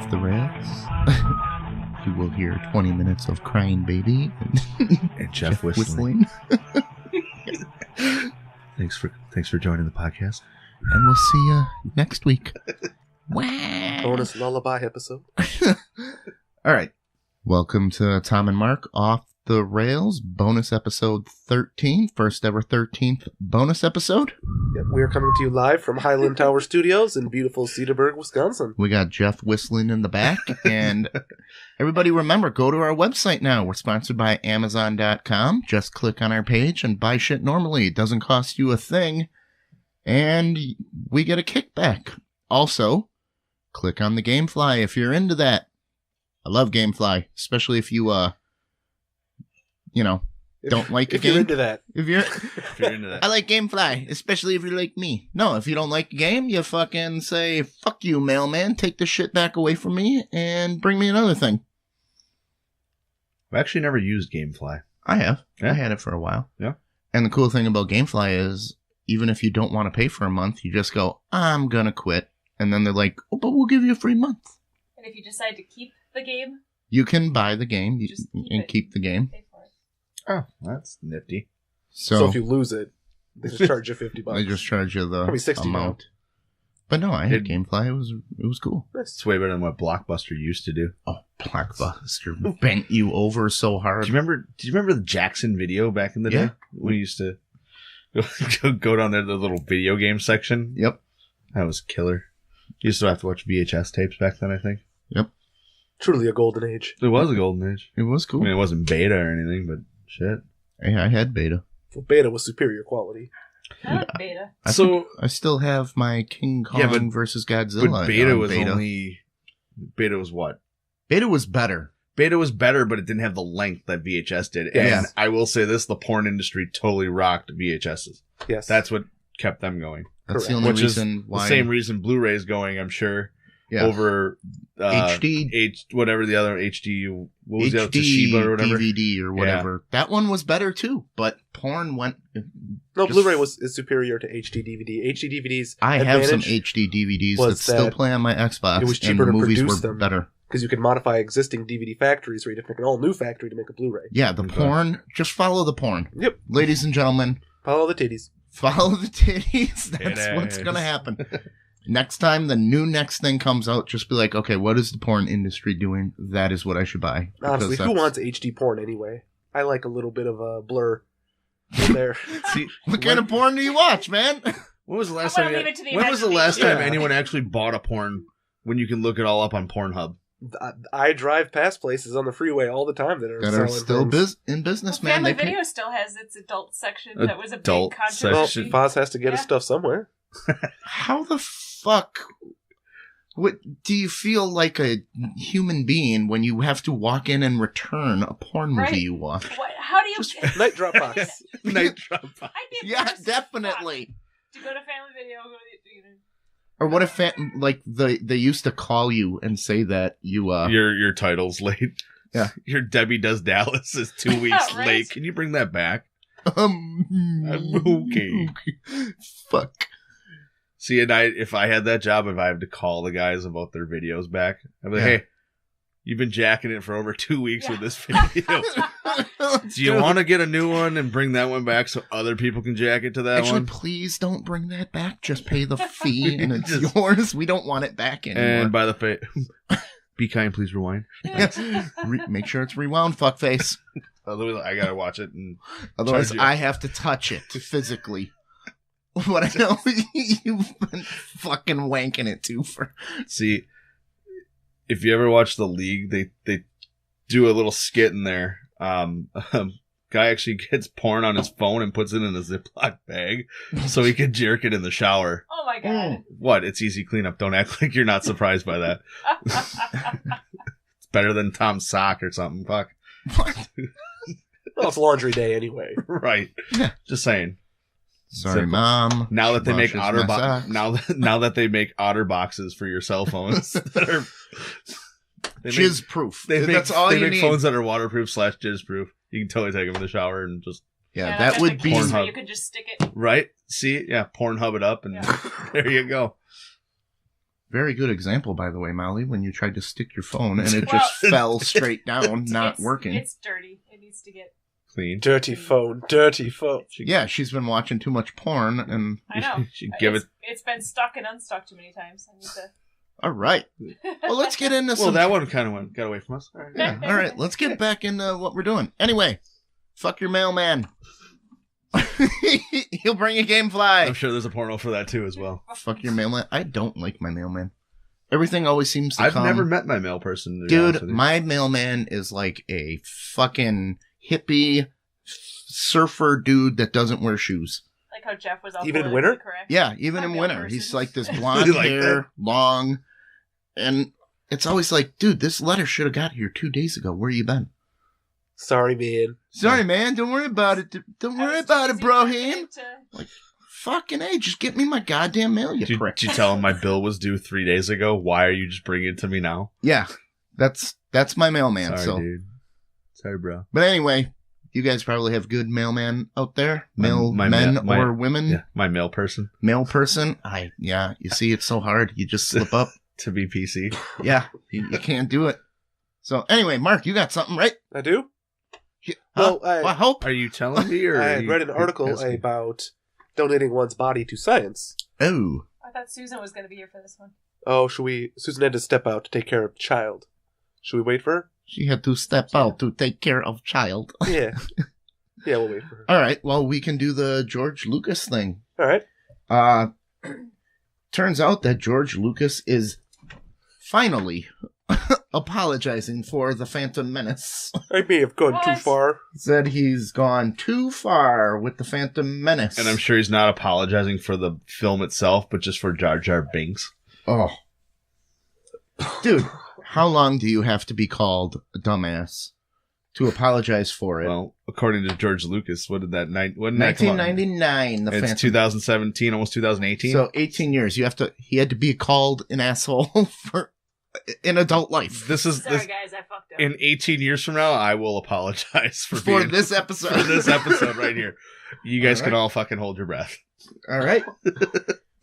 Off the Rails. You will hear 20 minutes of crying baby and Jeff whistling. Thanks for joining the podcast. And we'll see you next week. Bonus lullaby episode. All right. Welcome to Tom and Mark Off the Rails, bonus episode 13, first ever 13th bonus episode. Yep, we are coming to you live from Highland Tower Studios in beautiful Cedarburg, Wisconsin. We got Jeff whistling in the back, and everybody remember, go to our website now. We're sponsored by Amazon.com. Just click on our page and buy shit normally. It doesn't cost you a thing, and we get a kickback. Also, click on the Gamefly if you're into that. I love Gamefly, especially if you, don't like a game. If you're into that. If you're into that. I like Gamefly, especially if you're like me. No, if you don't like the game, you fucking say, fuck you, mailman, take this shit back away from me and bring me another thing. I've actually never used Gamefly. I have. Yeah. I had it for a while. Yeah. And the cool thing about Gamefly is, even if you don't want to pay for a month, you just go, I'm gonna quit. And then they're like, oh, but we'll give you a free month. And if you decide to keep the game, you can buy the game Just and keep the game. pay for it. Oh, that's nifty. So if you lose it, they just charge you $50. They just charge you the Probably 60 now. amount. But no, I had Gamefly. It was cool. It's way better than what Blockbuster used to do. Oh, Blockbuster bent you over so hard. Do you remember the Jackson Video back in the Yeah. day? We used to go down there to the little video game section. Yep. That was killer. You used to have to watch VHS tapes back then, I think. Yep. Truly a golden age. It was a golden age. It was cool. I mean, it wasn't beta or anything, but shit. Hey, I had beta. Well, beta was superior quality. I like beta. I still have my King Kong versus Godzilla. But beta on was Beta was what? Beta was better. Beta was better, but it didn't have the length that VHS did. Yes. And I will say this, the porn industry totally rocked VHSs. Yes. That's what kept them going. That's the Correct. only Which reason is why. the same reason Blu-ray's going, I'm sure. Yeah. Over HD. whatever the other HD, what was the other, HD Toshiba or whatever? DVD or whatever. That one was better too, but porn went. No, just- Blu-ray is superior to HD DVD. HD DVDs. I have some advantage HD DVDs was that still that play on my Xbox. it was and cheaper the to movies produce were them. better. because you can modify existing DVD factories, or you have to make an all-new factory to make a Blu-ray. Yeah, the Okay. porn. Just follow the porn. Yep. Ladies and gentlemen, Follow the titties. follow the titties. That's what's Titties. going to happen. Next time the next thing comes out, just be like, okay, what is the porn industry doing? That is what I should buy. Honestly, Because who that's- wants HD porn anyway? I like a little bit of a blur in there. See, What kind of porn do you watch, man? when was the last I'm time? gonna leave it to the When was the last time imagination. anyone actually bought a porn when you can look it all up on Pornhub? I drive past places on the freeway all the time that are That are selling still things. in business, Well, man. Family They pay- Video still has its adult section. That was a big Adult Well, controversy. Foz has to get his Yeah. stuff somewhere. How the fuck what do you feel like a human being when you have to walk in and return a porn movie Right. you watch? How do you? Night Dropbox. Night Dropbox. I'd be Yeah, embarrassed as definitely. fuck to go to Family Video. Go to, Or what if like they used to call you and say that you Your title's late. Yeah. Your Debbie Does Dallas is 2 weeks Right. late. Can you bring that back? I'm okay. Fuck. See, and if I had that job, if I had to call the guys about their videos back, I'd be like, Yeah. hey, you've been jacking it for over 2 weeks with Yeah. this video. Do you want to get a new one and bring that one back so other people can jack it to that Actually, one? please don't bring that back. Just pay the fee and it's Just- yours. We don't want it back anymore. And by the be kind, please rewind. Make sure it's rewound, fuckface. Otherwise, I gotta watch it. And Otherwise, Charge you. I have to touch it physically. What I know you've been fucking wanking it to for. see, if you ever watch The League, they do a little skit in there. Guy actually gets porn on his phone and puts it in a Ziploc bag so he can jerk it in the shower. oh my god! What? It's easy cleanup. Don't act like you're not surprised by that. It's better than Tom's sock or something. Fuck. What? Well, it's laundry day anyway. Right. Yeah. Just saying. Sorry, Simple. Mom. Now that they make Washes my otter socks. now that they make otter boxes for your cell phones, that are they make, Jizz proof. they make, That's all they you make need. phones that are waterproof / jizz proof. You can totally take them in the shower and just Yeah, I that got would the be. case where Pornhub. you could just stick it. right. See, yeah, Pornhub it up, and Yeah. there you go. Very good example, by the way, Molly, when you tried to stick your phone and it Well- just fell straight down, not It's- working. It's dirty. It needs to get. Clean. Dirty phone, dirty phone. Yeah, she's been watching too much porn, and I know. You give it. It's been stuck and unstuck too many times. I need to. all right. Well, let's get into Well, some. that one kind of got away from us. All right. Yeah, all right. Let's get back into what we're doing. Anyway, fuck your mailman. He'll bring you I'm GameFly. sure there's a porno for that too as well. Fuck your mailman. I don't like my mailman. Everything always seems to I've come. never met my mail person. to be honest Dude, with you. my mailman is like a fucking hippie surfer dude that doesn't wear shoes. Like how Jeff was all Even in politically winter? correct. Yeah, even My in mail winter. person. He's like this blonde Like hair, that? long, and it's always like, dude, this letter should have got here 2 days ago. Where you been? Sorry, man. Sorry, man. Don't worry about it. Don't I worry was about too it, busy brohim. working to- Fucking A, just get me my goddamn mail, you prick. Did you tell him my bill was due 3 days ago? Why are you just bringing it to me now? Yeah, that's my mailman. Sorry, so, dude. Sorry, bro. but anyway, you guys probably have good mailman out there, My men ma- my- or women, Yeah, my mail person mail person. You see, it's so hard. You just slip up. to be PC. Yeah, you can't do it. So anyway, Mark, you got something, right? I do? Huh? Well, I hope. Are you telling me, or I are had you read an article asking? about donating one's body to science. Oh, I thought Susan was going to be here for this one. Oh, Susan had to step out to take care of the child. Should we wait for her? she had to step out to take care of child. Yeah. Yeah, we'll wait for her. All right, well, we can do the George Lucas thing. All right. Turns out that George Lucas is finally apologizing for the Phantom Menace. I may have gone too What? far. Said he's gone too far with the Phantom Menace. And I'm sure he's not apologizing for the film itself, but just for Jar Jar Binks. Oh. Dude, how long do you have to be called a dumbass to apologize for it? Well, according to George Lucas, what did that when did that come out? 1999, the It's Phantom 2017, almost 2018. So 18 years. He had to be called an asshole for in adult life. this is Sorry, this, guys, I fucked up. in 18 years from now, I will apologize for being, this episode. for this episode right here. You guys All can right. all fucking hold your breath. All right.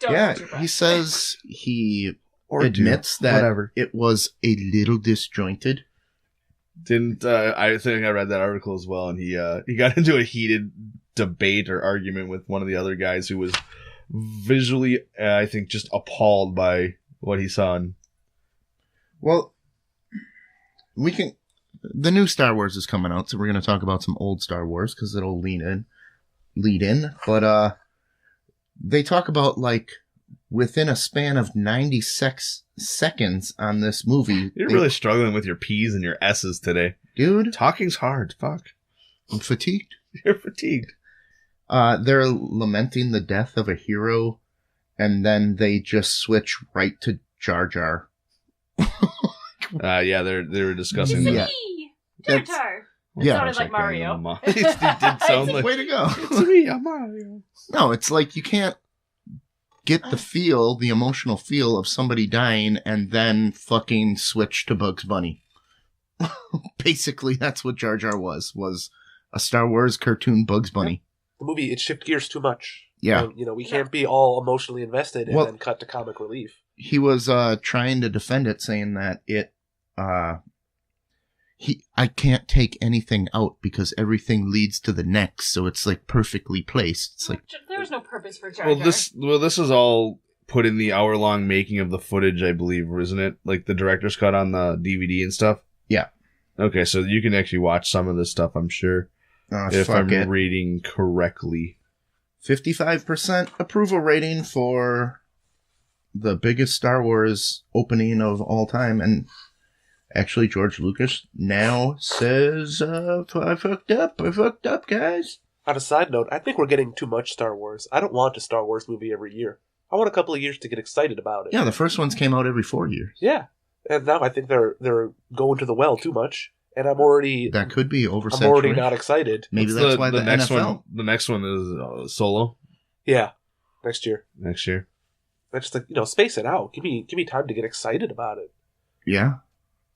Don't Yeah, hold your breath. he says he Or admits do. that Whatever. it was a little disjointed. Didn't I think I read that article as well, and he got into a heated debate or argument with one of the other guys who was visually, I think, just appalled by what he saw. And Well, we can. The new Star Wars is coming out, so we're going to talk about some old Star Wars because it'll lead in. But they talk about like within a span of 96 seconds on this movie. you're they- really struggling with your P's and your S's today. dude. Talking's hard. Fuck. I'm fatigued. You're fatigued. They're lamenting the death of a hero, and then they just switch right to Jar Jar. Yeah, they were discussing. Yeah. Me! That's- Tar-tar. Yeah. Sounded like Mario. It did sound like. Way to go. It's me, I'm Mario. No, it's like you can't get the emotional feel of somebody dying and then fucking switch to Bugs Bunny. Basically, that's what Jar Jar was a Star Wars cartoon Bugs Bunny. The movie, it shifted gears too much. Yeah. And, we can't be all emotionally invested and Well- then cut to comic relief. He was trying to defend it, saying that I can't take anything out because everything leads to the next, so it's like perfectly placed. It's like, There was no purpose for Jar Well, Jar. this is all put in the hour-long making of the footage, I believe, isn't it? Like the director's cut on the DVD and stuff. Yeah. Okay, so you can actually watch some of this stuff, I'm sure, if fuck I'm it. reading correctly. 55% approval rating for the biggest Star Wars opening of all time. And actually, George Lucas now says, I fucked up, guys. On a side note, I think we're getting too much Star Wars. I don't want a Star Wars movie every year. I want a couple of years to get excited about it. Yeah, the first ones came out every 4 years. Yeah. And now I think they're going to the well too much. And I'm already That could be oversaturation. I'm already not excited. Maybe What's that's why the next NFL. one. The next one is Solo Yeah. Next year. next year. That's just like, space it out. Give me time to get excited about it. Yeah.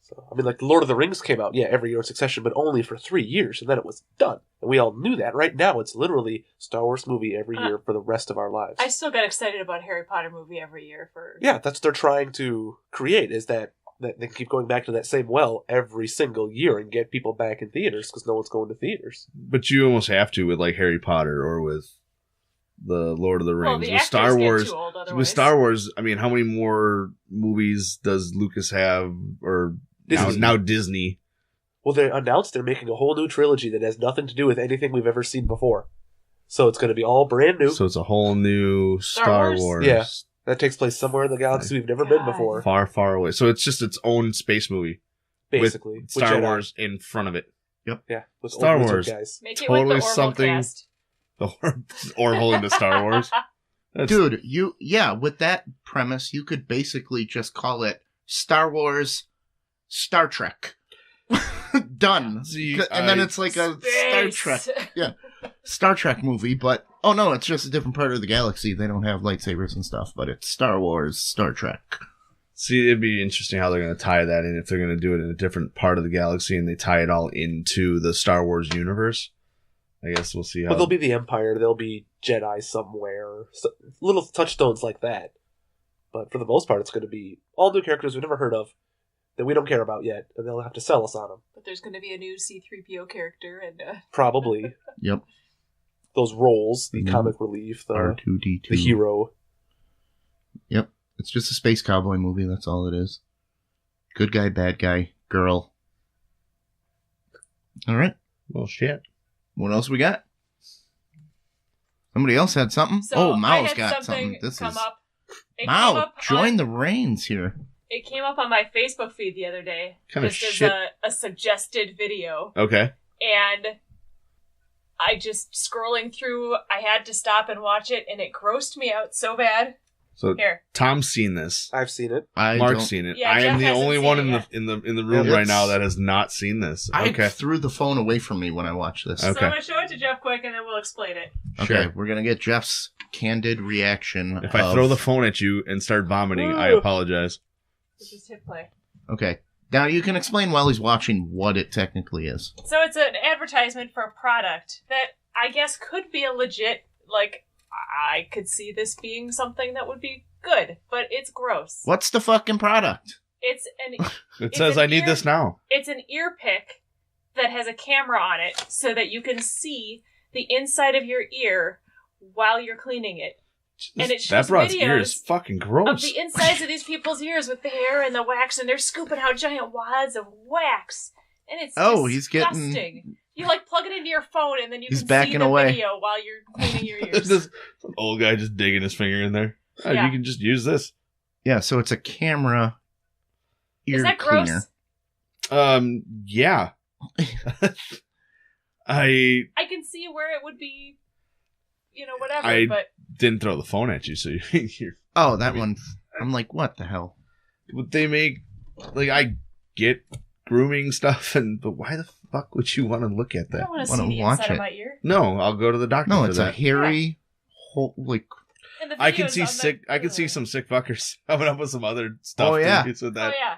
So, I mean, like, The Lord of the Rings came out, every year in succession, but only for 3 years, and then it was done. And we all knew that. Right now, it's literally Star Wars movie every year for the rest of our lives. I still get excited about Harry Potter movie every year for. Yeah, that's what they're trying to create, is that they keep going back to that same well every single year and get people back in theaters because no one's going to theaters. But you almost have to with like Harry Potter or with the Lord of the Rings. Well, the with actors Star get Wars, too old otherwise. with Star Wars, I mean, how many more movies does Lucas have, or Disney. now Disney? Well, they announced they're making a whole new trilogy that has nothing to do with anything we've ever seen before. So it's going to be all brand new. So it's a whole new Star Star Wars? Wars. Yeah. That takes place somewhere in the galaxy we've never been God. before, Far, far away. So it's just its own space movie basically. with Star Jedi. Wars in front of it. Yeah, with Star old wizard Wars. guys. Make it Totally with the Orville something- cast. The Orville into Star Wars. That's- Dude, with that premise, you could basically just call it Star Wars, Star Trek. Done. See, And then it's like a Space. Star Trek Star Trek movie, but oh no, it's just a different part of the galaxy. They don't have lightsabers and stuff, but it's Star Wars, Star Trek. See, it'd be interesting how they're going to tie that in, if they're going to do it in a different part of the galaxy and they tie it all into the Star Wars universe. I guess we'll see how. But there'll be the Empire, there'll be Jedi somewhere, little touchstones like that. But for the most part, it's going to be all new characters we've never heard of that we don't care about yet, and they'll have to sell us on them. But there's going to be a new C-3PO character, and Probably. Yep. Those roles, the Mhm. comic relief, the R2D2. the hero. Yep. It's just a space cowboy movie, that's all it is. Good guy, bad guy, girl. Alright. Well, shit. What else we got? Somebody else had something? so I Mao's had got something something. This come is up. It came Mao, up join on, the reins here. It came up on my Facebook feed the other day. Kinda This is shit. a suggested video, Okay. and I just scrolling through. I had to stop and watch it, and it grossed me out so bad. So Here, Tom's seen this. I've seen it. I Mark's don't- seen it. Yeah, I am Jeff the hasn't only seen one it in yet. the room Yeah, right now it's- that has not seen this. I Okay. threw the phone away from me when I watched this. Okay. so I'm gonna show it to Jeff quick, and then we'll explain it. Okay, Sure. we're gonna get Jeff's candid reaction. If I throw the phone at you and start vomiting, I Ooh. apologize. So just hit play. Okay, now you can explain while he's watching what it technically is. So it's an advertisement for a product that I guess could be a legit, like, I could see this being something that would be good, but it's gross. What's the fucking product? It's an It It's says an I need ear- this now. it's an ear pick that has a camera on it so that you can see the inside of your ear while you're cleaning it. And it That shows broad's ear videos is fucking Of gross. the insides of these people's ears with the hair and the wax, and they're scooping out giant wads of wax. And it's He's disgusting. getting. You like plug it into your phone, and then you He's can backing see the away. video while you're cleaning your ears. This old guy just digging his finger in there. Oh, Yeah. You can just use this. Yeah, so it's a camera ear Is that cleaner. gross? Yeah. I I can see where it would be, whatever. I- but didn't throw the phone at you, so you're. Oh, that one. I'm like, what the hell? But they make, like, I get grooming stuff, but why the fuck would you want to look at I that? don't want to Wanna see the watch inside it. of my ear. No, I'll go to the doctor No, for it's a that. hairy, whole, like. And the I can videos see on the- sick. I can see some sick fuckers coming up with some other stuff. Oh, yeah. With Oh that. yeah.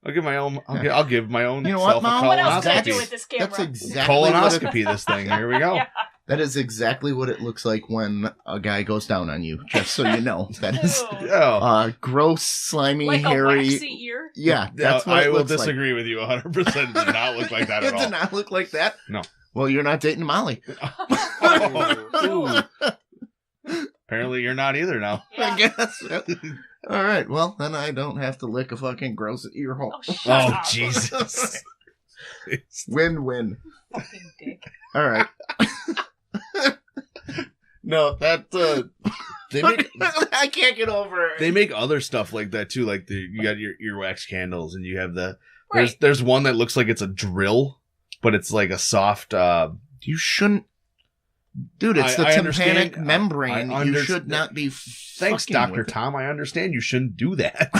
I'll give my own. I'll give my own. You know what, self a Mom? What else can I That's- do colonoscopy. with this camera? That's exactly what it, Colonoscopy. This thing. Here we go. Yeah. that is exactly what it looks like when a guy goes down on you. Just so you know, that is Ew. Yeah. gross, slimy, Like a hairy. waxy ear. Yeah, that's what I it will looks like. disagree with you 100%. It did not look like that It at did all. not look like that. No. Well, you're not dating Molly. Ooh. Apparently, you're not either now. I Yeah. guess. Yep. All right. Well, then I don't have to lick a fucking gross ear hole. Oh, shut Oh up. Jesus! Win-win. Fucking dick. All right. No, that They make I can't get over it. they make other stuff like that too. Like you got your earwax candles, and you have the Right. there's one that looks like it's a drill, but it's like a soft. You shouldn't, dude. It's the I tympanic understand. membrane. I You understand. should not be. Thanks, fucking Dr. with it. Tom. I understand you shouldn't do that.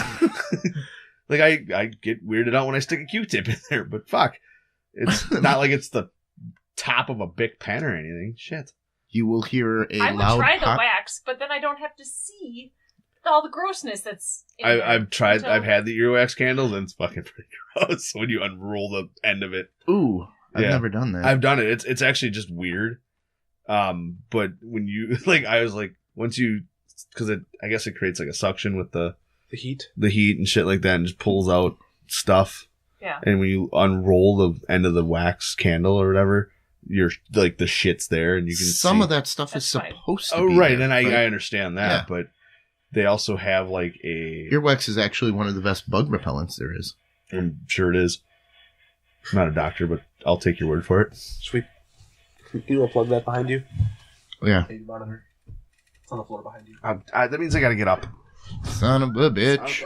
Like I get weirded out when I stick a Q-tip in there, but fuck, it's not like it's the top of a Bic pen or anything. Shit. You will hear a I would loud try the pop. wax, but then I don't have to see all the grossness that's in there. I've tried. So- I've had the earwax candles, and it's fucking pretty gross when you unroll the end of it. Ooh, I've Yeah. never done that. I've done it. It's actually just weird. But when you like, I was like, once you, because I guess it creates like a suction with the heat. heat and shit like that, and just pulls out stuff. Yeah. And when you unroll the end of the wax candle or whatever, you're like the shit's there, and you can Some see. of that stuff is That's fine. supposed to Oh, be right, there, and I right? understand that, Yeah. but they also have like a. Earwax is actually one of the best bug repellents there is. I'm sure it is. I'm not a doctor, but I'll take your word for it. Sweet. You want to plug that behind you? Yeah. Baby monitor. It's on the floor behind you. That means I got to get up. Son of a bitch.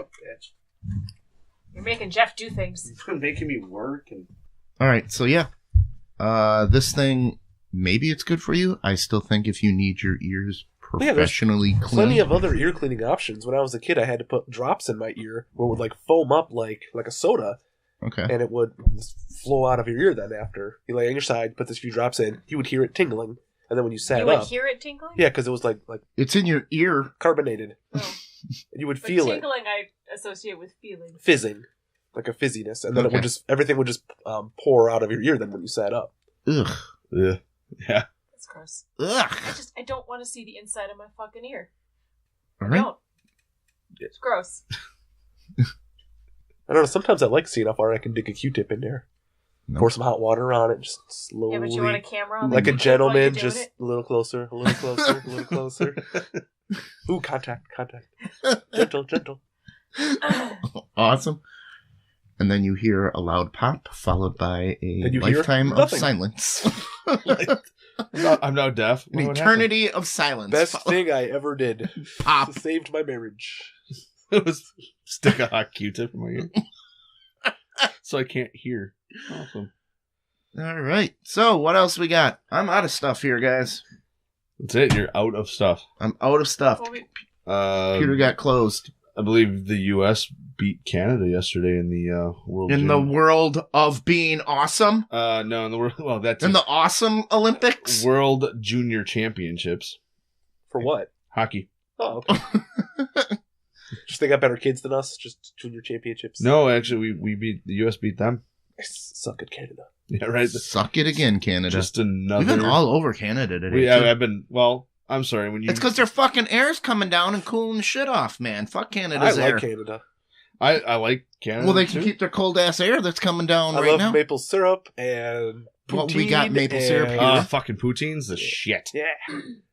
You're making Jeff do things. It's been making me work and. All right, so yeah. This thing, maybe it's good for you. I still think if you need your ears Yeah, there's professionally clean. Plenty of other ear cleaning options. When I was a kid, I had to put drops in my ear where it would like foam up like a soda, Okay. and it would flow out of your ear. Then after you lay on your side, put this few drops in, you would hear it tingling, and then when you sat You would up, hear it tingling? yeah, because it was like It's in your ear. carbonated, Oh. and you would But feel it tingling I associate with feeling. fizzing, like a fizziness, and then it Okay. would just everything would just pour out of your ear. Then when you sat up, Ugh. Yeah. That's gross. Ugh. I don't want to see the inside of my fucking ear. All I right. don't. It's gross. I don't know. Sometimes I like seeing how far I can dig a Q-tip in there. Nope. Pour some hot water on it, just slowly. Yeah, but you want a camera on the like a Q-tip while you're gentleman, doing just it? a little closer, a little closer, a little closer. Ooh, contact. Gentle. Awesome. And then you hear a loud pop, followed by a Then you hear lifetime of nothing. silence. I'm now deaf. An What eternity of silence. Best thing I ever did. Pop. Saved my marriage. happened? It was stick a hot Q-tip in my ear, so I can't hear. Awesome. All right. So what else we got? I'm out of stuff here, guys. That's it. You're out of stuff. I'm out of stuff. Well, we- Computer got closed. I believe the U.S. beat Canada yesterday in the World. In the world of being awesome. no, in the world. Well, that's In the awesome Olympics. World Junior Championships For what? hockey. Oh, okay. Just they got better kids than us. Just junior championships. No, actually, we beat the U.S. beat them. I suck at Canada. Yeah, right. Suck it again, Canada. Just another. We've been all over Canada today. too. I've been. Well, I'm sorry. When you, It's because their fucking air's coming down and cooling the shit off, man. Fuck I Canada's like air. Canada. I like Canada. Well, they can too. keep their cold ass air that's coming down I right love now. maple syrup and poutine. Well, we got maple syrup and- here. Fucking poutine's the shit. Yeah.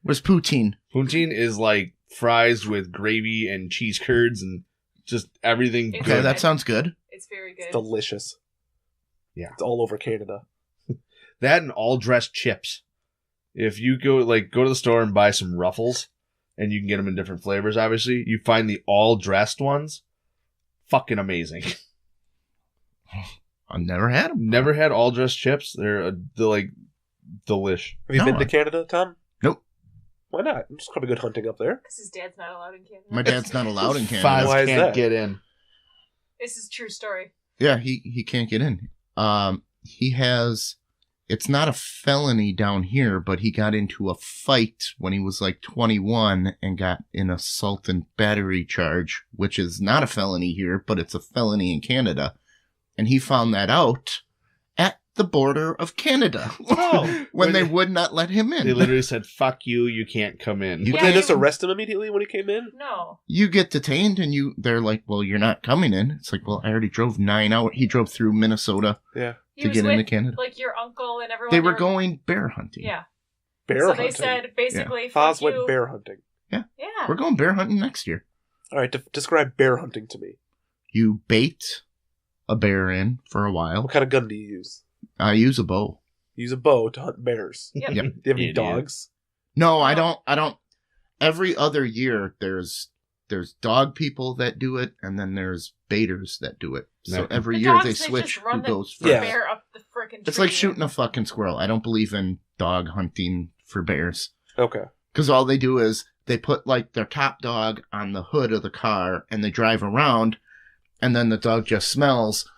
Where's poutine? Poutine is like fries with gravy and cheese curds and just everything It's Okay, good. that sounds good. it's very good. It's delicious. Yeah. It's all over Canada. That and all dressed chips. If you go to the store and buy some Ruffles, and you can get them in different flavors, obviously, you find the all dressed ones fucking amazing. I've never had them. Never had all dressed chips. They're like delish. Have you No, been I- to Canada, Tom? Nope. Why not? It's probably good hunting up there. Because his dad's not allowed in Canada. My dad's not allowed in Canada. Five Why is can't that? get in. This is a true story. Yeah, he can't get in. He has. It's not a felony down here, but he got into a fight when he was like 21 and got an assault and battery charge, which is not a felony here, but it's a felony in Canada. And he found that out at the border of Canada Oh. when they would not let him in. They literally said, "Fuck you! You can't come in." You Would Yeah, they just you- arrest him immediately when he came in? No. You get detained and they're like, well, you're not coming in. It's like, well, I already drove 9 hours. He drove through Minnesota Yeah. He to was get with, into Canada. like, your uncle and everyone. They were going bear hunting. Yeah. Bear so hunting. they said, basically, Foz fuck went you. bear hunting. Yeah. We're going bear hunting next year. All right, describe bear hunting to me. You bait a bear in for a while. What kind of gun do you use? I use a bow. Use a bow to hunt bears. Yep. Yep. Do you have any Idiot. dogs? No, I don't. Every other year, there's dog people that do it, and then there's baiters that do it. So Yeah. every The year dogs, they just switch run who the goes first. Yeah. bear up the frickin' It's tree. like shooting a fucking squirrel. I don't believe in dog hunting for bears. Okay. Because all they do is they put like their top dog on the hood of the car and they drive around, and then the dog just smells.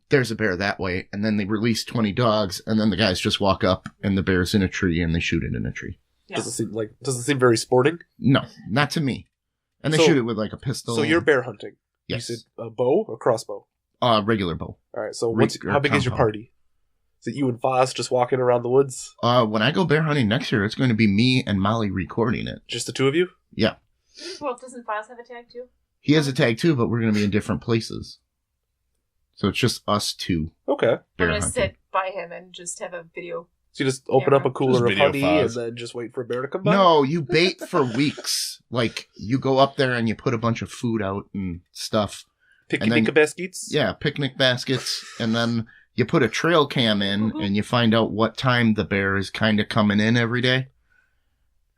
There's a bear that way, and then they release 20 dogs, and then the guys just walk up, and the bear's in a tree, and they shoot it in a tree. Yeah. Doesn't seem very sporting. No, not to me. And they So- shoot it with like a pistol. So you're bear hunting. Yes. You said a bow or crossbow? Regular bow. All right. So Or how big is your compound. party? Is it you and Foz just walking around the woods? When I go bear hunting next year, it's going to be me and Molly recording it. Just the two of you? Well, doesn't Files have a tag too? He has a tag too, but we're going to be in different places. So it's just us two Okay. I'm bear gonna hunting. sit by him and just have a video. So you just open up a Just cooler of video honey Foz. and then just wait for a bear to come by? No, you bait for weeks. Like, you go up there and you put a bunch of food out and stuff. Picky and then- Pika Baskets? Yeah, picnic baskets. And then you put a trail cam in Mhm. and you find out what time the bear is kind of coming in every day.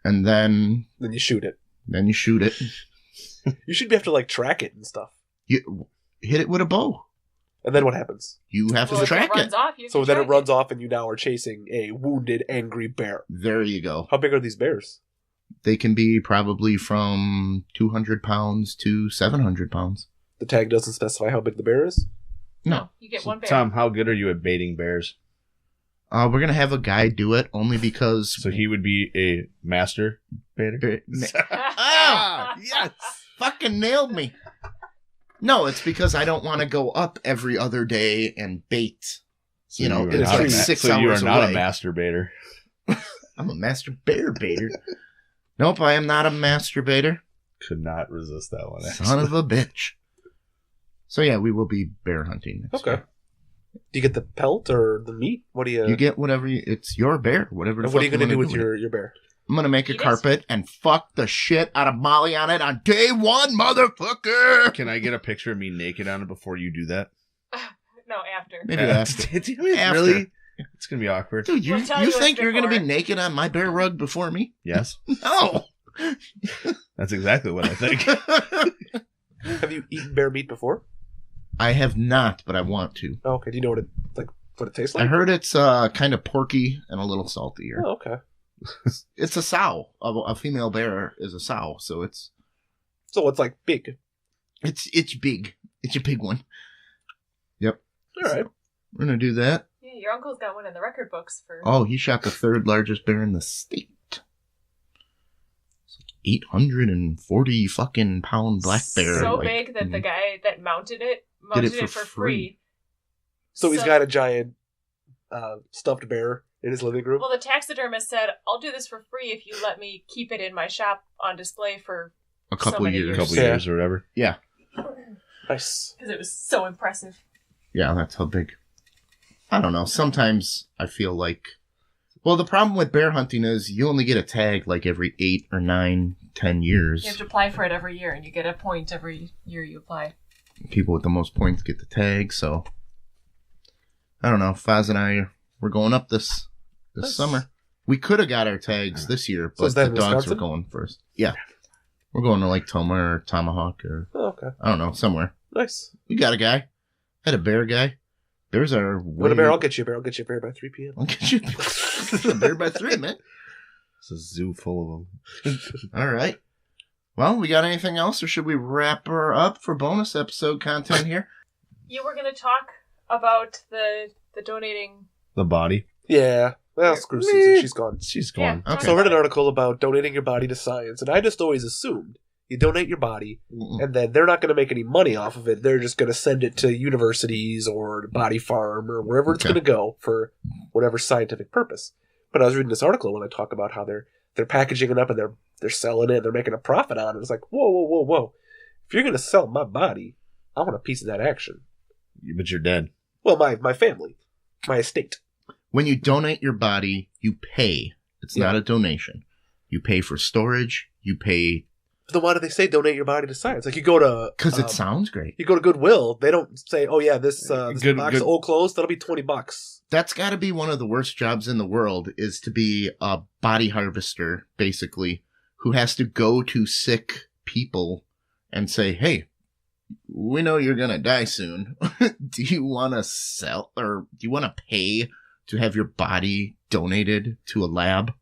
And then Then you shoot it. you shoot it. You should have to like track it and stuff. You hit it with a bow. And then what happens? You have Well, to if track it runs it. off, you So can then it track runs off and you now are chasing a wounded, angry bear. There you go. How big are these bears? They can be probably from 200 pounds to 700 pounds. The tag doesn't specify how big the bear is. No. You get one bear. Tom, how good are you at baiting bears? We're going to have a guy do it only because... So he would be a master baiter? Oh, yes! Fucking nailed me. No, it's because I don't want to go up every other day and bait. So You know, are it's not a like 6 so you are hours not away. a masturbator. I'm a master bear baiter. Nope, I am not a masturbator. Could not resist that one. Son of a bitch. So yeah, we will be bear hunting. next Okay. year. Do you get the pelt or the meat? What do you? You get whatever it's your bear, whatever. The and what are you fuck going to do wanna with your bear? I'm gonna make a Eat it? carpet and fuck the shit out of Molly on it on day one, motherfucker. Can I get a picture of me naked on it before you do that? No, after. Maybe after. After. Really? It's gonna be awkward. Dude, you We'll tell you think what's you're gonna be before. naked on my bear rug before me? Yes, No. that's exactly what I think. Have you eaten bear meat before? I have not, but I want to. Oh, okay. Do you know what it tastes I like? heard it's kind of porky and a little saltier. Oh, okay. It's a sow. A female bear is a sow, so it's So it's like big. big. It's a big one. All right. We're gonna do that. Yeah, your uncle's got one in the record books for. Oh, he shot the third largest bear in the state. It's like 840 fucking pound black bear. So like, big that the guy that mounted it Did mounted it it for for free. free. So he's got a giant stuffed bear in his living room. Well, the taxidermist said, "I'll do this for free if you let me keep it in my shop on display for a couple so many years. A couple Yeah. years or whatever. Nice. because it was so impressive." Yeah, that's how big. I don't know. Sometimes I feel like. Well, the problem with bear hunting is you only get a tag like every 8 or 9, 10 years. You have to apply for it every year, and you get a point every year you apply. People with the most points get the tag, so. I don't know. Faz and I, we're going up this Nice. summer. We could have got our tags this year, So is but that the in dogs were Wisconsin? going first. Yeah. We're going to like Toma or Tomahawk or, Oh, okay. I don't know, somewhere. Nice. We got a guy. Had a bear guy. Bears are What a bear? I'll get you a bear. I'll get you a bear by 3 p.m. I'll get you a bear by 3, man. It's a zoo full of them. All right. Well, we got anything else, or should we wrap her up for bonus episode content here? You were going to talk about the donating. The body. Yeah. Well, screw Susan. She's gone. She's gone. Yeah. Okay. So I read an article about donating your body to science, and I just always assumed you donate your body, and then they're not going to make any money off of it. They're just going to send it to universities or the body farm or wherever it's Okay. going to go for whatever scientific purpose. But I was reading this article when they talk about how they're packaging it up and they're selling it and they're making a profit on it. It's like, whoa. If you're going to sell my body, I want a piece of that action. But you're dead. Well, my family, my estate. When you donate your body, you pay. It's Yeah. not a donation. You pay for storage. You pay But then why do they say donate your body to science? Like you go to because it sounds great. you go to Goodwill, they don't say, "Oh yeah, this Good- box good- of old clothes that'll be $20." That's got to be one of the worst jobs in the world, is to be a body harvester, basically, who has to go to sick people and say, hey, we know you're going to die soon. Do you want to sell, or do you want to pay to have your body donated to a lab?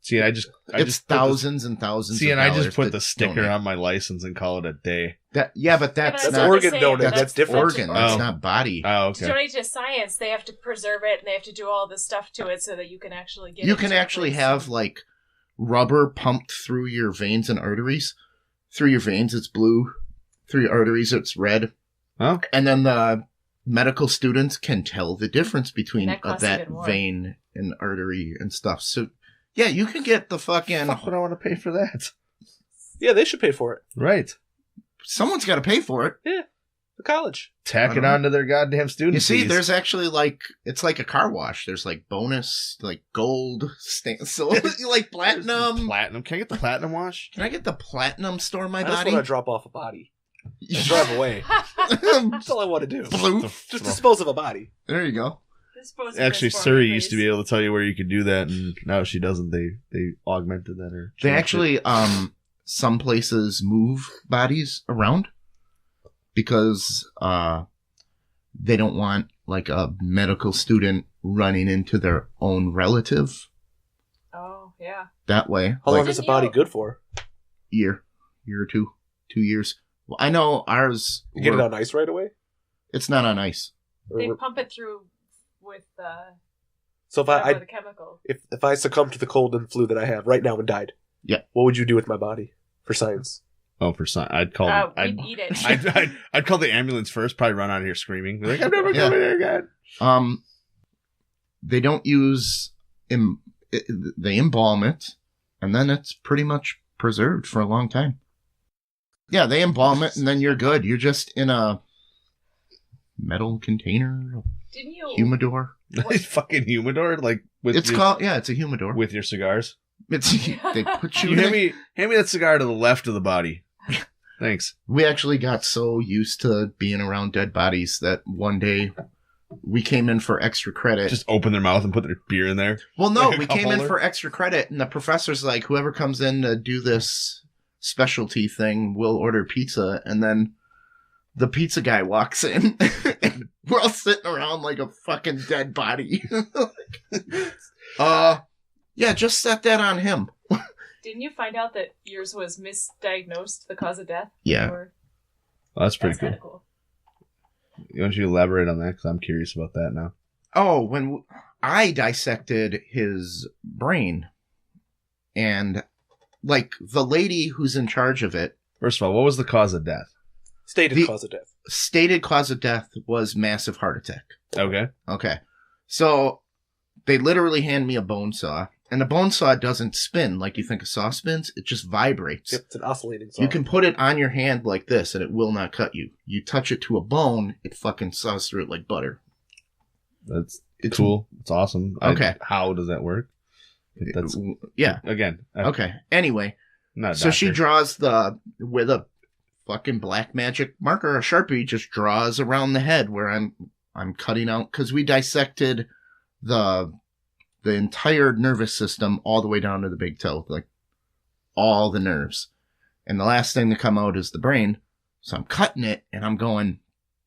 See, I It's just put thousands and thousands See, of and I dollars just put to the sticker donate. on my license and call it a day. Yeah, but that's That's not organ the same. donor. That's, That's different. organ. That's Oh. not body. Oh, To okay. donate to science, they have to preserve it and they have to do all this stuff to it so that you can actually get You it can to a actually place. have like rubber pumped through your veins and arteries through your veins, it's blue. Through your arteries, it's red. Oh, And then the medical students can tell the difference between That costs that even more. vein and artery and stuff. So, yeah, you can get the fucking... fuck would I want to pay for that? Yeah, they should pay for it. Right. Someone's got to pay for it. The college. Tack I it don't know. on to their goddamn student You see, fees. there's actually it's like a car wash. There's like bonus, like gold, so like platinum. Platinum. Can I get the platinum wash? Can I get the platinum store my I just body? want to drop off a body and drive away. That's all I want to do. Blue. Just dispose of a body. There you go. Dispose of Actually, this for Suri me, used to please. be able to tell you where you could do that, and now she doesn't. They augmented that or They changed actually, some places move bodies around because they don't want like a medical student running into their own relative Oh, yeah. that way. How like long is a body good for? year or 2 years. Well, I know ours. You get it on ice right away? It's not on ice. Or They we're- pump it through with so if I the chemical. if I succumbed to the cold and flu that I have right now and died, Yeah. what would you do with my body for science? Oh, for some, I'd call. We'd eat it. I'd call the ambulance first. Probably run out of here screaming. Be like, I'm never Yeah. coming here again. They don't use they embalm it, and then it's pretty much preserved for a long time. Yeah, they embalm it, and then you're good. You're just in a metal container, Didn't you? humidor. Fucking humidor, like with It's your, called it's a humidor. with your cigars. It's they put you. You in hand me that cigar to the left of the body. Thanks. We actually got so used to being around dead bodies that one day we came in for extra credit. Just open their mouth and put their beer in there. Well, no, Like a we cup came in holder? for extra credit, and the professor's like, whoever comes in to do this specialty thing will order pizza, and then the pizza guy walks in, and we're all sitting around like a fucking dead body. Yeah, just set that on him. Didn't you find out that yours was misdiagnosed, the cause of death? Yeah. Or, Oh, that's pretty that's cool. kind of cool. Why don't you elaborate on that? Because I'm curious about that now. Oh, when I dissected his brain, and like the lady who's in charge of it, First of all, what was the cause of death? Stated cause of death. stated cause of death was massive heart attack. Okay. Okay. So they literally hand me a bone saw, and a bone saw doesn't spin like you think a saw spins. It just vibrates. Yep, it's an oscillating saw. You can put it on your hand like this, and it will not cut you. You touch it to a bone, it fucking saws through it like butter. That's It's cool. It's awesome. Okay. How does that work? That's Yeah. again. Okay. Anyway, Not a so she doctor. draws with a fucking black magic marker, a Sharpie, just draws around the head where I'm cutting out, because we dissected the entire nervous system all the way down to the big toe, like all the nerves. And the last thing to come out is the brain. So I'm cutting it and I'm going,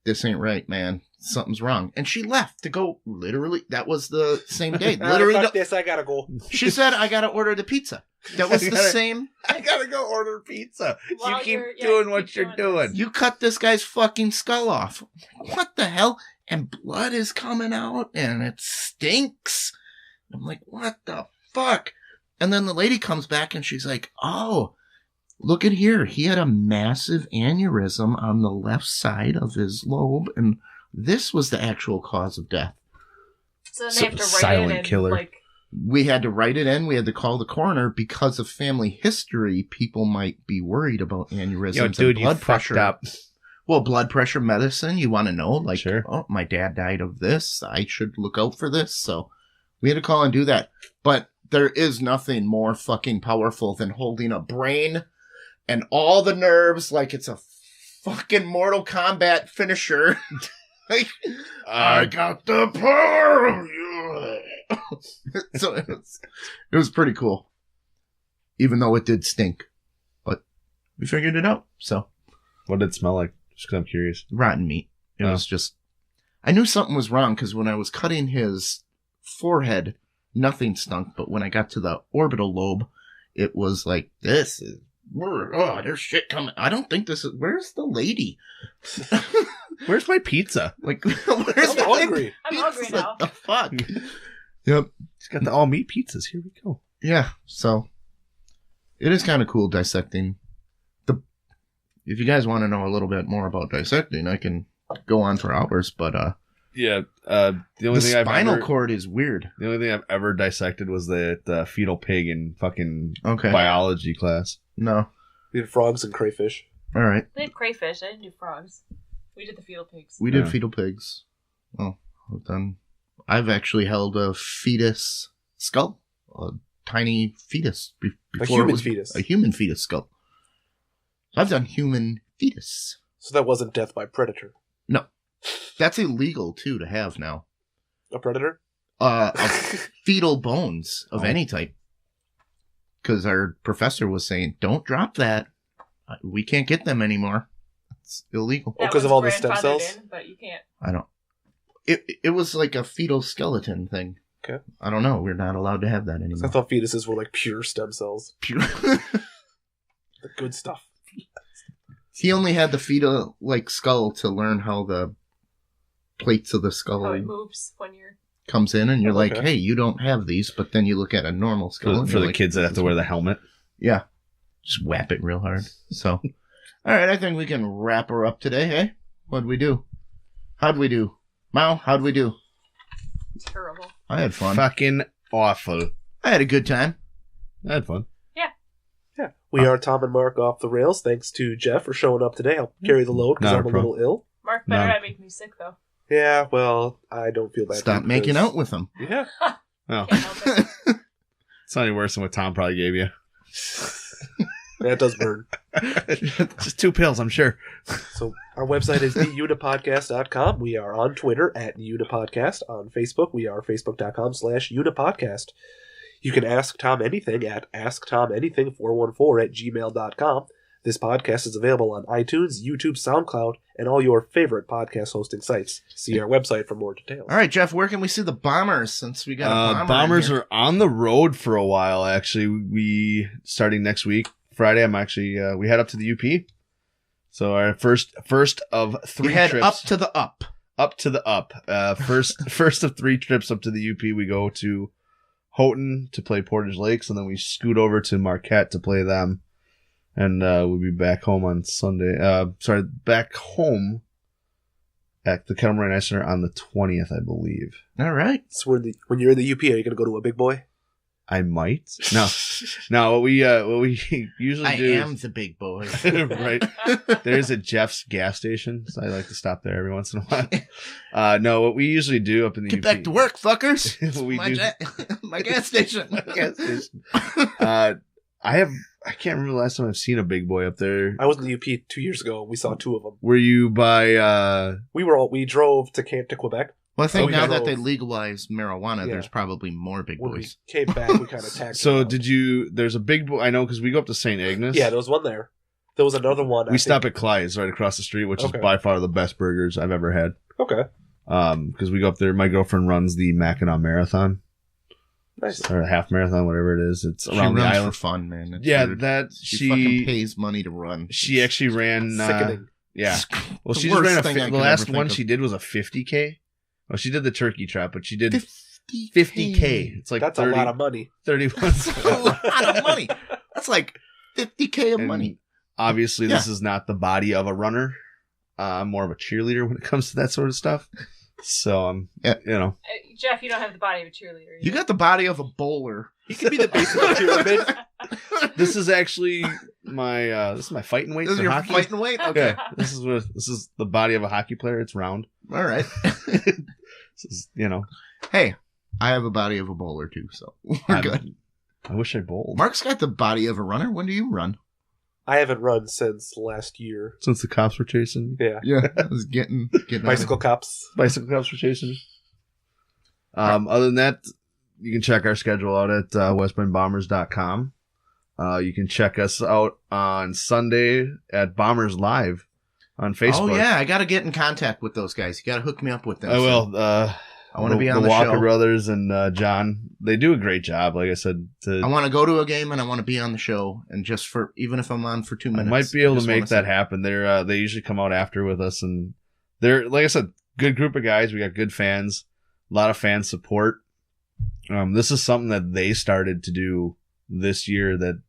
this ain't right, man. Something's wrong. And she left to go, literally, that was the same day. Literally, Fuck this, I gotta go. she said, I gotta order the pizza. That was the Gotta- same. I gotta go order pizza. While you keep you're- yeah, doing you what keep you're doing doing. this. You cut this guy's fucking skull off. What the hell? And blood is coming out and it stinks. I'm like, what the fuck? And then the lady comes back and she's like, oh, look at here. He had a massive aneurysm on the left side of his lobe, and this was the actual cause of death. So then they have to write Silent in and, killer. like, We had to write it in. We had to call the coroner because of family history. People might be worried about aneurysms Yo, dude, and you blood fucked pressure. up. Well, blood pressure medicine, you want to know, like, Sure. oh, my dad died of this. I should look out for this. So we had to call and do that. But there is nothing more fucking powerful than holding a brain and all the nerves like it's a fucking Mortal Kombat finisher. Like, I got the power of you. So it was pretty cool. Even though it did stink. But we figured it out. So What did it smell like? Just because I'm curious. rotten meat. It Oh. was just, I knew something was wrong because when I was cutting his forehead, nothing stunk. But when I got to the orbital lobe, it was like, this is, oh, there's shit coming. I don't think this is, where's the lady? Where's my pizza? Like, where's I'm my hungry. I'm hungry pizza? now. The fuck? Yep. He's got the all meat pizzas. Here we go. Yeah. So it is kind of cool dissecting. if you guys want to know a little bit more about dissecting, I can go on for hours. But Yeah. the spinal cord is weird. The only thing I've ever dissected was the fetal pig in fucking Okay. biology class. No. We had frogs and crayfish. All right. They had crayfish. I didn't do frogs. We did the fetal pigs. We did Yeah. fetal pigs. Oh, well done. I've actually held a fetus skull, a tiny fetus before human it was fetus. a human fetus skull. I've done human fetus. So that wasn't death by predator. No, that's illegal too to have now. A predator? Of fetal bones of Oh. any type, because our professor was saying, "Don't drop that. We can't get them anymore. It's illegal." Oh, 'cause of one's all the stem grandfathered cells? in, but you can't. I don't. It was like a fetal skeleton thing. Okay. I don't know. We're not allowed to have that I anymore. thought fetuses were like pure stem cells. Pure- The good stuff. He only had the fetal like skull to learn how the plates of the skull How it moves when you're. comes in, and you're Oh, like, okay. "Hey, you don't have these." But then you look at a normal skull For, and for you're the like, kids that have to wear the helmet. Yeah, just whap it real hard. So, all right, I think we can wrap her up today. Hey, what'd we do? How'd we do, Mao? How'd we do? Terrible. I had fun. Fucking awful. I had a good time. I had fun. Yeah. We are Tom and Mark off the rails. Thanks to Jeff for showing up today. I'll carry the load because Not a I'm a problem. little ill. Mark better No. not make me sick, though. Yeah, well, I don't feel bad. Stop making because- out with them. Yeah. Oh, Can't help it. it's not any worse than what Tom probably gave you. That does burn. Just 2 pills, I'm sure. So our website is theunipodcast.com. We are on Twitter at Unipodcast. On Facebook, we are facebook.com/Unipodcast. You can ask Tom anything at asktomanything414@gmail.com. This podcast is available on iTunes, YouTube, SoundCloud, and all your favorite podcast hosting sites. See our website for more details. All right, Jeff, where can we see the Bombers since we got a bomber in Bombers here? are on the road for a while, actually. We, starting next week, Friday, I'm actually, we head up to the UP. So our first of 3 You head trips. up to the up. Up to the up. First of 3 trips up to the UP, we go to Houghton to play Portage Lakes, and then we scoot over to Marquette to play them. And we'll be back home on Sunday. Back home at the Kettle Moraine Ice Center on the 20th, I believe. All right. So when you're in the UP, are you going to go to a big boy? I might. No. What we usually I do. am the big boy. Right. There's a Jeff's gas station, so I like to stop there every once in a while. No, what we usually do up in the Get UP, back to work, fuckers. What we my, do- my gas station. gas station. I can't remember the last time I've seen a big boy up there. I was in the UP 2 years ago. We saw 2 of them. Were you by? We drove to Quebec. Well, I think Oh, now yeah. that they legalized marijuana, Yeah. there's probably more big When boys. we came back, we kind of tagged. So along. did you? There's a big boy. I know because we go up to St. Agnes. Yeah, there was one there. There was another one. We stop at Clyde's right across the street, which Okay. is by far the best burgers I've ever had. Okay, Because we go up there. My girlfriend runs the Mackinac Marathon nice. or half marathon, whatever it is. It's She around the runs island. for fun, man. It's Yeah, weird. that she fucking pays money to run. She actually ran. Sickening. Yeah. Well, The she just worst ran thing I the could last ever think one of. she did was a 50K. Well, she did the turkey trot, but she did 50K. 50K. It's like That's 30, a lot of money. 31. That's a lot of money. That's like 50K of And money. Obviously, Yeah. this is not the body of a runner. I'm more of a cheerleader when it comes to that sort of stuff. So, Yeah. you know. Jeff, you don't have the body of a cheerleader. You got the body of a bowler. He could be the base of the pyramid. This is actually my fighting weight This is for your hockey. fighting weight? Okay. Yeah, this is the body of a hockey player. It's round. All right. This is, you know. Hey, I have a body of a bowler too, so we're I'm- good. I wish I bowled. Mark's got the body of a runner. When do you run? I haven't run since last year. Since the cops were chasing me. Yeah, Yeah, I was getting bicycle cops. Bicycle cops were chasing me. Other than that, you can check our schedule out at westbendbombers.com. You can check us out on Sunday at Bombers Live on Facebook. Oh yeah, I got to get in contact with those guys. You got to hook me up with them. I will. I want to be on the Walker show. brothers and John. They do a great job. Like I said, I want to go to a game and I want to be on the show, and just for even if I'm on for 2 I minutes, might be able to just make wanna that see- happen. They usually come out after with us, and they're, like I said, good group of guys. We got good fans, a lot of fan support. This is something that they started to do this year that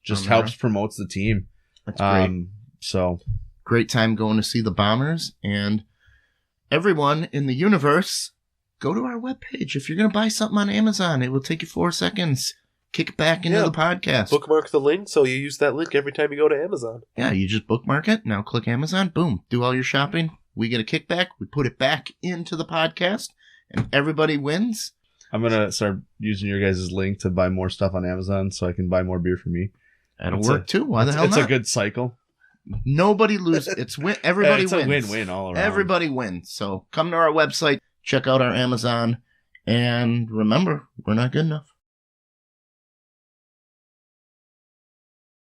just Oh, helps promotes the team. That's great. So Great time going to see the Bombers. And everyone in the universe, go to our webpage. If you're going to buy something on Amazon, it will take you 4 seconds. Kick it back into Yeah. the podcast. Bookmark the link so you use that link every time you go to Amazon. Yeah, you just bookmark it. Now click Amazon. Boom. Do all your shopping. We get a kickback. We put it back into the podcast. And everybody wins. I'm going to start using your guys' link to buy more stuff on Amazon so I can buy more beer for me. That'll It's work too. Why the hell It's not? a good cycle. Nobody loses. It's win. Everybody it's wins. a win-win all around. Everybody wins. So come to our website, check out our Amazon, and remember, we're not good enough.